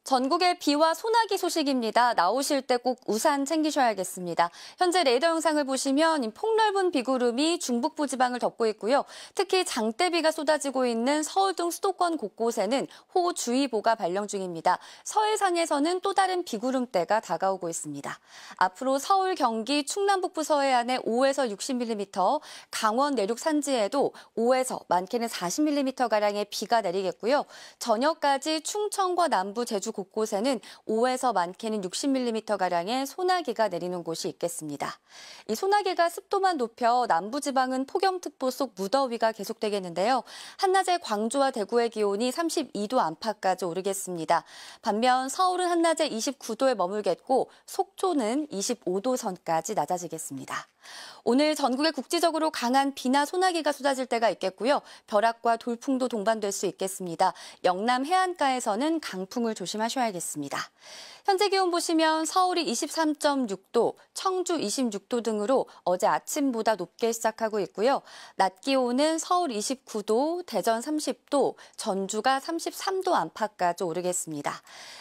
전국의 비와 소나기 소식입니다. 나오실 때 꼭 우산 챙기셔야겠습니다. 현재 레이더 영상을 보시면 폭넓은 비구름이 중북부 지방을 덮고 있고요. 특히 장대비가 쏟아지고 있는 서울 등 수도권 곳곳에는 호우주의보가 발령 중입니다. 서해상에서는 또 다른 비구름대가 다가오고 있습니다. 앞으로 서울, 경기, 충남 북부 서해안에 5에서 60mm, 강원 내륙 산지에도 5에서 많게는 40mm가량의 비가 내리겠고요. 저녁까지 충청과 남부, 제주 곳곳에는 5에서 많게는 60mm가량의 소나기가 내리는 곳이 있겠습니다. 이 소나기가 습도만 높여 남부지방은 폭염특보 속 무더위가 계속되겠는데요. 한낮에 광주와 대구의 기온이 32도 안팎까지 오르겠습니다. 반면 서울은 한낮에 29도에 머물겠고 속초는 25도 선까지 낮아지겠습니다. 오늘 전국에 국지적으로 강한 비나 소나기가 쏟아질 때가 있겠고요. 벼락과 돌풍도 동반될 수 있겠습니다. 영남 해안가에서는 강풍을 조심하셔야겠습니다. 현재 기온 보시면 서울이 23.6도, 청주 26도 등으로 어제 아침보다 높게 시작하고 있고요. 낮 기온은 서울 29도, 대전 30도, 전주가 33도 안팎까지 오르겠습니다.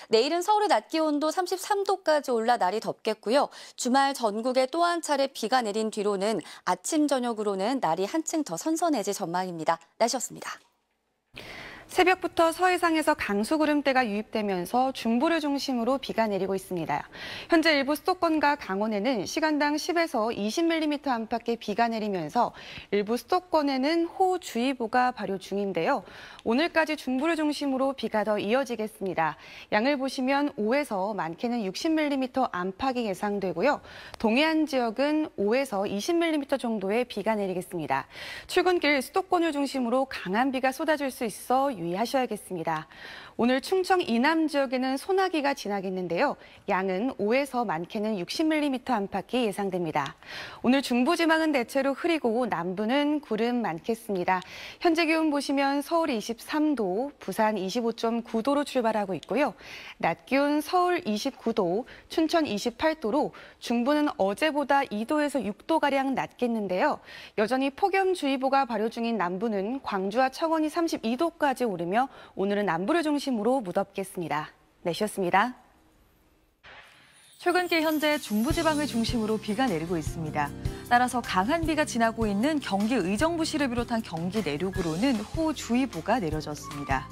내일은 서울의 낮 기온도 33도까지 올라 날이 덥겠고요. 주말 전국에 또 한 차례 비가 내린 뒤로는 아침, 저녁으로는 날이 한층 더 선선해질 전망입니다. 날씨였습니다. 새벽부터 서해상에서 강수구름대가 유입되면서 중부를 중심으로 비가 내리고 있습니다. 현재 일부 수도권과 강원에는 시간당 10에서 20mm 안팎의 비가 내리면서 일부 수도권에는 호우주의보가 발효 중인데요. 오늘까지 중부를 중심으로 비가 더 이어지겠습니다. 양을 보시면 5에서 많게는 60mm 안팎이 예상되고요. 동해안 지역은 5에서 20mm 정도의 비가 내리겠습니다. 출근길 수도권을 중심으로 강한 비가 쏟아질 수 있어 유의하셔야겠습니다. 오늘 충청 이남 지역에는 소나기가 지나겠는데요. 양은 5에서 많게는 60mm 안팎이 예상됩니다. 오늘 중부지방은 대체로 흐리고 남부는 구름 많겠습니다. 현재 기온 보시면 서울이 23도, 부산 25.9도로 출발하고 있고요. 낮 기온 서울 29도, 춘천 28도로 중부는 어제보다 2도에서 6도가량 낮겠는데요. 여전히 폭염주의보가 발효 중인 남부는 광주와 창원이 32도까지 오르며 오늘은 남부를 중심으로 무덥겠습니다. 날씨였습니다. 출근길 현재 중부지방을 중심으로 비가 내리고 있습니다. 따라서 강한 비가 지나고 있는 경기 의정부시를 비롯한 경기 내륙으로는 호우주의보가 내려졌습니다.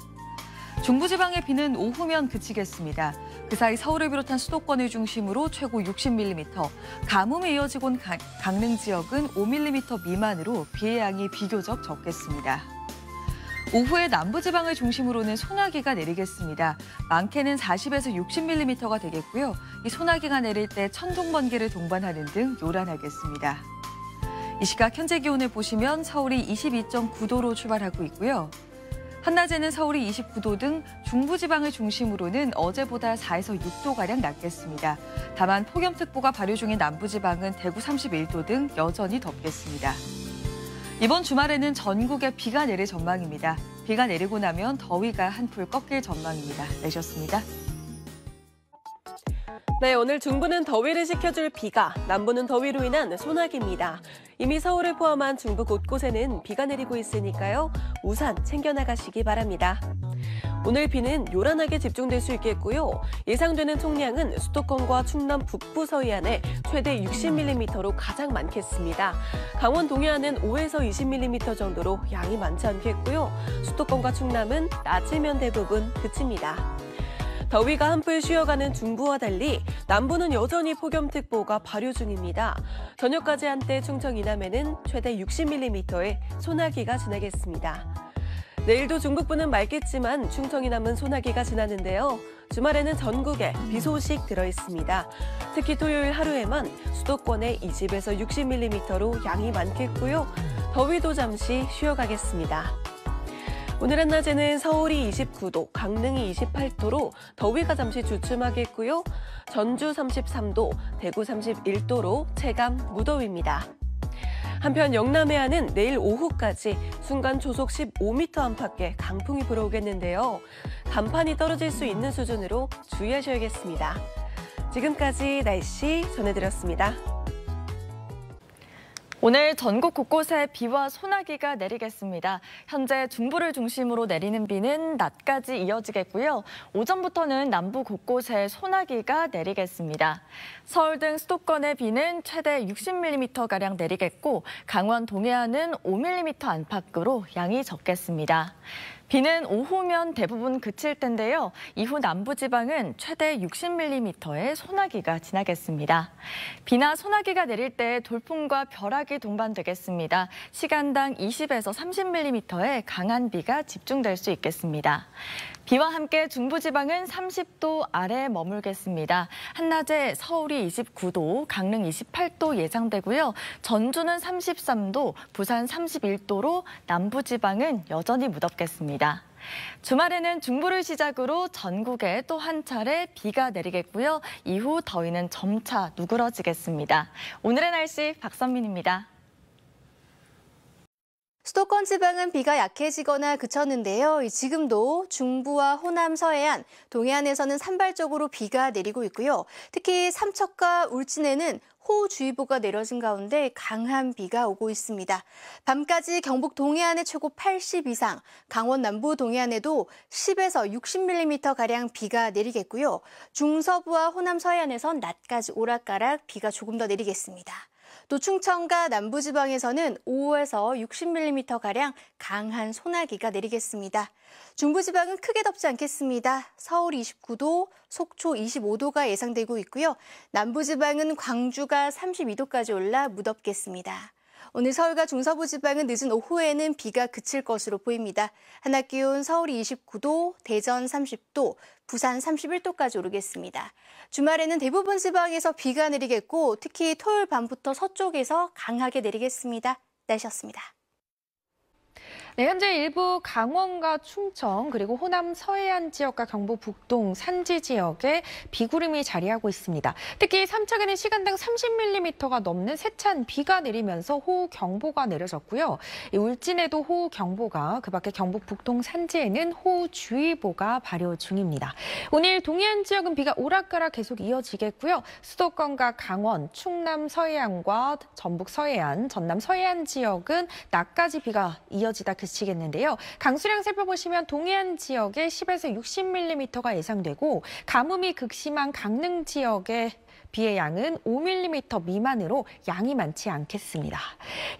중부지방의 비는 오후면 그치겠습니다. 그 사이 서울을 비롯한 수도권을 중심으로 최고 60mm, 가뭄에 이어지고 온 강릉 지역은 5mm 미만으로 비의 양이 비교적 적겠습니다. 오후에 남부지방을 중심으로는 소나기가 내리겠습니다. 많게는 40에서 60mm가 되겠고요. 이 소나기가 내릴 때 천둥번개를 동반하는 등 요란하겠습니다. 이 시각 현재 기온을 보시면 서울이 22.9도로 출발하고 있고요. 한낮에는 서울이 29도 등 중부지방을 중심으로는 어제보다 4에서 6도가량 낮겠습니다. 다만 폭염특보가 발효 중인 남부지방은 대구 31도 등 여전히 덥겠습니다. 이번 주말에는 전국에 비가 내릴 전망입니다. 비가 내리고 나면 더위가 한풀 꺾일 전망입니다. 내셨습니다. 네, 오늘 중부는 더위를 식혀줄 비가, 남부는 더위로 인한 소나기입니다. 이미 서울을 포함한 중부 곳곳에는 비가 내리고 있으니까요. 우산 챙겨나가시기 바랍니다. 오늘 비는 요란하게 집중될 수 있겠고요. 예상되는 총량은 수도권과 충남 북부 서해안에 최대 60mm로 가장 많겠습니다. 강원 동해안은 5에서 20mm 정도로 양이 많지 않겠고요. 수도권과 충남은 낮이면 대부분 그칩니다. 더위가 한풀 쉬어가는 중부와 달리 남부는 여전히 폭염특보가 발효 중입니다. 저녁까지 한때 충청 이남에는 최대 60mm의 소나기가 지나겠습니다. 내일도 중북부는 맑겠지만 충청 이남은 소나기가 지나는데요. 주말에는 전국에 비 소식 들어있습니다. 특히 토요일 하루에만 수도권에 20에서 60mm로 양이 많겠고요. 더위도 잠시 쉬어가겠습니다. 오늘 한낮에는 서울이 29도, 강릉이 28도로 더위가 잠시 주춤하겠고요. 전주 33도, 대구 31도로 체감 무더위입니다. 한편 영남 해안은 내일 오후까지 순간 초속 15m 안팎의 강풍이 불어오겠는데요. 간판이 떨어질 수 있는 수준으로 주의하셔야겠습니다. 지금까지 날씨 전해드렸습니다. 오늘 전국 곳곳에 비와 소나기가 내리겠습니다. 현재 중부를 중심으로 내리는 비는 낮까지 이어지겠고요. 오전부터는 남부 곳곳에 소나기가 내리겠습니다. 서울 등 수도권의 비는 최대 60mm가량 내리겠고 강원 동해안은 5mm 안팎으로 양이 적겠습니다. 비는 오후면 대부분 그칠 텐데요. 이후 남부지방은 최대 60mm의 소나기가 지나겠습니다. 비나 소나기가 내릴 때 돌풍과 벼락이 동반되겠습니다. 시간당 20에서 30mm의 강한 비가 집중될 수 있겠습니다. 비와 함께 중부지방은 30도 아래에 머물겠습니다. 한낮에 서울이 29도, 강릉 28도 예상되고요. 전주는 33도, 부산 31도로 남부지방은 여전히 무덥겠습니다. 주말에는 중부를 시작으로 전국에 또 한 차례 비가 내리겠고요. 이후 더위는 점차 누그러지겠습니다. 오늘의 날씨 박선민입니다. 수도권 지방은 비가 약해지거나 그쳤는데요. 지금도 중부와 호남, 서해안, 동해안에서는 산발적으로 비가 내리고 있고요. 특히 삼척과 울진에는 호우주의보가 내려진 가운데 강한 비가 오고 있습니다. 밤까지 경북 동해안에 최고 80 이상, 강원 남부 동해안에도 10에서 60mm가량 비가 내리겠고요. 중서부와 호남 서해안에선 낮까지 오락가락 비가 조금 더 내리겠습니다. 또 충청과 남부지방에서는 5에서 60mm가량 강한 소나기가 내리겠습니다. 중부지방은 크게 덥지 않겠습니다. 서울 29도, 속초 25도가 예상되고 있고요. 남부지방은 광주가 32도까지 올라 무덥겠습니다. 오늘 서울과 중서부 지방은 늦은 오후에는 비가 그칠 것으로 보입니다. 한낮 기온 서울이 29도, 대전 30도, 부산 31도까지 오르겠습니다. 주말에는 대부분 지방에서 비가 내리겠고 특히 토요일 밤부터 서쪽에서 강하게 내리겠습니다. 날씨였습니다. 네, 현재 일부 강원과 충청 그리고 호남 서해안 지역과 경북 북동 산지 지역에 비구름이 자리하고 있습니다. 특히 삼척에는 시간당 30mm가 넘는 세찬 비가 내리면서 호우경보가 내려졌고요. 울진에도 호우경보가, 그밖에 경북 북동 산지에는 호우주의보가 발효 중입니다. 오늘 동해안 지역은 비가 오락가락 계속 이어지겠고요. 수도권과 강원, 충남 서해안과 전북 서해안, 전남 서해안 지역은 낮까지 비가 이어지다 그치겠는데요. 강수량 살펴보시면 동해안 지역에 10에서 60mm가 예상되고 가뭄이 극심한 강릉 지역에 비의 양은 5mm 미만으로 양이 많지 않겠습니다.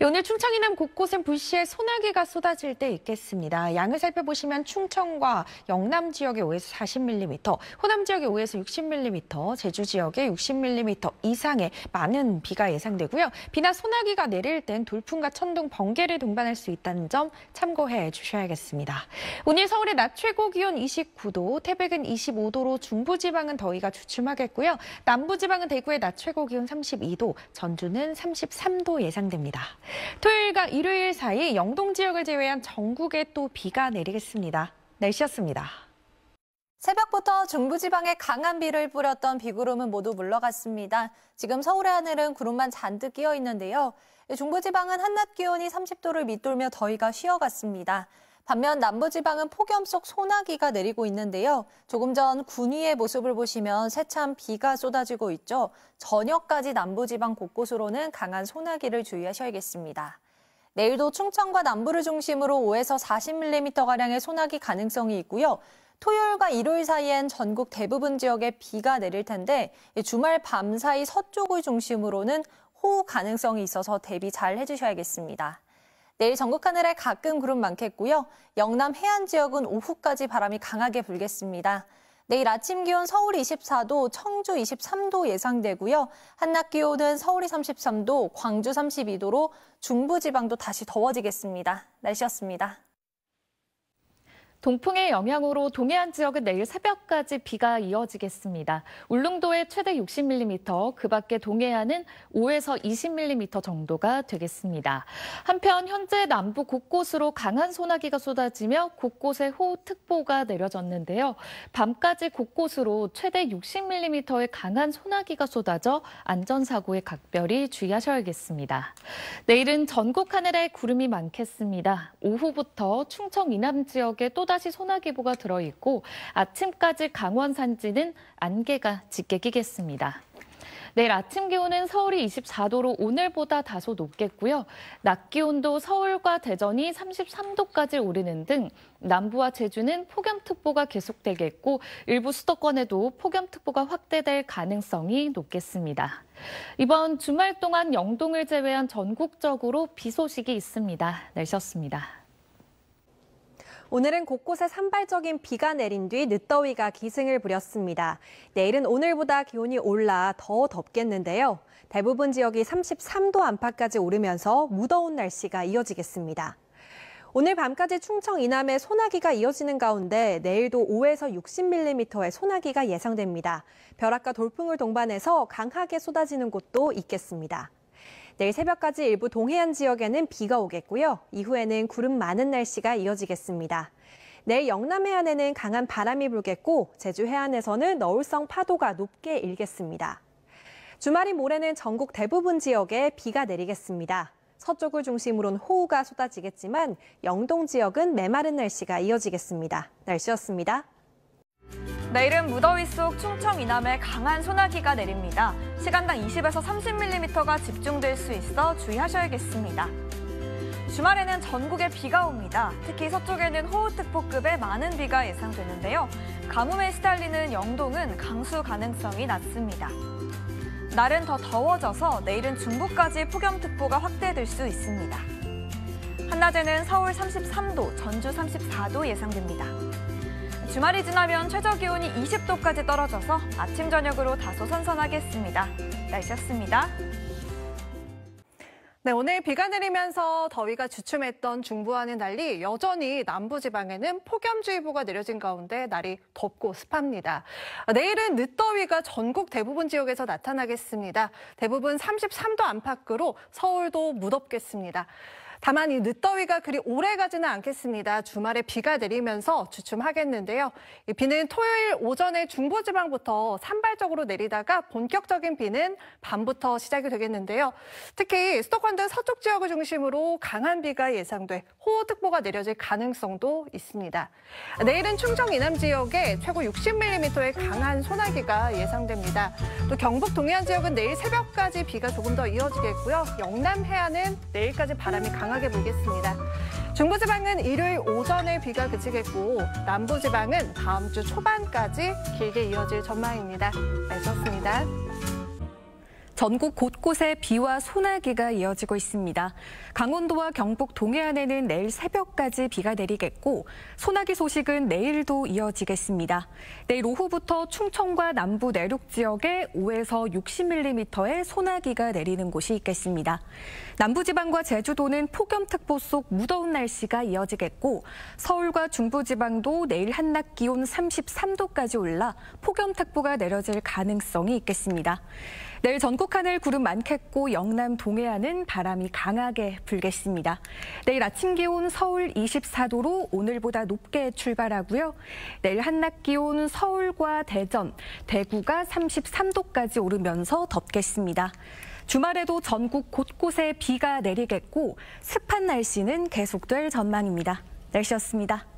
오늘 충청 이남 곳곳엔 불시에 소나기가 쏟아질 때 있겠습니다. 양을 살펴보시면 충청과 영남 지역에 5에서 40mm, 호남 지역에 5에서 60mm, 제주 지역에 60mm 이상의 많은 비가 예상되고요. 비나 소나기가 내릴 땐 돌풍과 천둥, 번개를 동반할 수 있다는 점 참고해 주셔야겠습니다. 오늘 서울의 낮 최고 기온 29도, 태백은 25도로 중부지방은 더위가 주춤하겠고요. 남부지방은 대구의 낮 최고 기온 32도, 전주는 33도 예상됩니다. 토요일과 일요일 사이 영동 지역을 제외한 전국에 또 비가 내리겠습니다. 날씨였습니다. 새벽부터 중부지방에 강한 비를 뿌렸던 비구름은 모두 물러갔습니다. 지금 서울의 하늘은 구름만 잔뜩 끼어 있는데요. 중부지방은 한낮 기온이 30도를 밑돌며 더위가 쉬어갔습니다. 반면 남부지방은 폭염 속 소나기가 내리고 있는데요. 조금 전 군위의 모습을 보시면 세찬 비가 쏟아지고 있죠. 저녁까지 남부지방 곳곳으로는 강한 소나기를 주의하셔야겠습니다. 내일도 충청과 남부를 중심으로 5에서 40mm가량의 소나기 가능성이 있고요. 토요일과 일요일 사이엔 전국 대부분 지역에 비가 내릴 텐데 주말 밤 사이 서쪽을 중심으로는 호우 가능성이 있어서 대비 잘 해주셔야겠습니다. 내일 전국 하늘에 가끔 구름 많겠고요. 영남 해안 지역은 오후까지 바람이 강하게 불겠습니다. 내일 아침 기온 서울이 24도, 청주 23도 예상되고요. 한낮 기온은 서울이 33도, 광주 32도로 중부지방도 다시 더워지겠습니다. 날씨였습니다. 동풍의 영향으로 동해안 지역은 내일 새벽까지 비가 이어지겠습니다. 울릉도에 최대 60mm, 그밖에 동해안은 5에서 20mm 정도가 되겠습니다. 한편 현재 남부 곳곳으로 강한 소나기가 쏟아지며 곳곳에 호우특보가 내려졌는데요. 밤까지 곳곳으로 최대 60mm의 강한 소나기가 쏟아져 안전사고에 각별히 주의하셔야겠습니다. 내일은 전국 하늘에 구름이 많겠습니다. 오후부터 충청 이남 지역에 또다시 소나기보가 들어있고 아침까지 강원 산지는 안개가 짙게 끼겠습니다. 내일 아침 기온은 서울이 24도로 오늘보다 다소 높겠고요. 낮 기온도 서울과 대전이 33도까지 오르는 등 남부와 제주는 폭염특보가 계속되겠고 일부 수도권에도 폭염특보가 확대될 가능성이 높겠습니다. 이번 주말 동안 영동을 제외한 전국적으로 비 소식이 있습니다. 날씨였습니다. 오늘은 곳곳에 산발적인 비가 내린 뒤 늦더위가 기승을 부렸습니다. 내일은 오늘보다 기온이 올라 더 덥겠는데요. 대부분 지역이 33도 안팎까지 오르면서 무더운 날씨가 이어지겠습니다. 오늘 밤까지 충청 이남에 소나기가 이어지는 가운데 내일도 5에서 60mm의 소나기가 예상됩니다. 벼락과 돌풍을 동반해서 강하게 쏟아지는 곳도 있겠습니다. 내일 새벽까지 일부 동해안 지역에는 비가 오겠고요. 이후에는 구름 많은 날씨가 이어지겠습니다. 내일 영남 해안에는 강한 바람이 불겠고 제주 해안에서는 너울성 파도가 높게 일겠습니다. 주말인 모레는 전국 대부분 지역에 비가 내리겠습니다. 서쪽을 중심으로는 호우가 쏟아지겠지만 영동 지역은 메마른 날씨가 이어지겠습니다. 날씨였습니다. 내일은 무더위 속 충청 이남에 강한 소나기가 내립니다. 시간당 20에서 30mm가 집중될 수 있어 주의하셔야겠습니다. 주말에는 전국에 비가 옵니다. 특히 서쪽에는 호우특보급의 많은 비가 예상되는데요. 가뭄에 시달리는 영동은 강수 가능성이 낮습니다. 날은 더 더워져서 내일은 중부까지 폭염특보가 확대될 수 있습니다. 한낮에는 서울 33도, 전주 34도 예상됩니다. 주말이 지나면 최저기온이 20도까지 떨어져서 아침, 저녁으로 다소 선선하겠습니다. 날씨였습니다. 네, 오늘 비가 내리면서 더위가 주춤했던 중부와는 달리 여전히 남부지방에는 폭염주의보가 내려진 가운데 날이 덥고 습합니다. 내일은 늦더위가 전국 대부분 지역에서 나타나겠습니다. 대부분 33도 안팎으로 서울도 무덥겠습니다. 다만 이 늦더위가 그리 오래 가지는 않겠습니다. 주말에 비가 내리면서 주춤하겠는데요. 이 비는 토요일 오전에 중부지방부터 산발적으로 내리다가 본격적인 비는 밤부터 시작이 되겠는데요. 특히 수도권 등 서쪽 지역을 중심으로 강한 비가 예상돼 호우특보가 내려질 가능성도 있습니다. 내일은 충청 이남 지역에 최고 60mm의 강한 소나기가 예상됩니다. 또 경북 동해안 지역은 내일 새벽까지 비가 조금 더 이어지겠고요. 영남 해안은 내일까지 바람이 강하게 불겠습니다. 중부지방은 일요일 오전에 비가 그치겠고 남부지방은 다음 주 초반까지 길게 이어질 전망입니다. 날씨였습니다. 전국 곳곳에 비와 소나기가 이어지고 있습니다. 강원도와 경북 동해안에는 내일 새벽까지 비가 내리겠고 소나기 소식은 내일도 이어지겠습니다. 내일 오후부터 충청과 남부 내륙 지역에 5에서 60mm의 소나기가 내리는 곳이 있겠습니다. 남부지방과 제주도는 폭염특보 속 무더운 날씨가 이어지겠고 서울과 중부지방도 내일 한낮 기온 33도까지 올라 폭염특보가 내려질 가능성이 있겠습니다. 내일 전국 하늘 구름 많겠고 영남 동해안은 바람이 강하게 불겠습니다. 내일 아침 기온 서울 24도로 오늘보다 높게 출발하고요. 내일 한낮 기온 서울과 대전, 대구가 33도까지 오르면서 덥겠습니다. 주말에도 전국 곳곳에 비가 내리겠고 습한 날씨는 계속될 전망입니다. 날씨였습니다.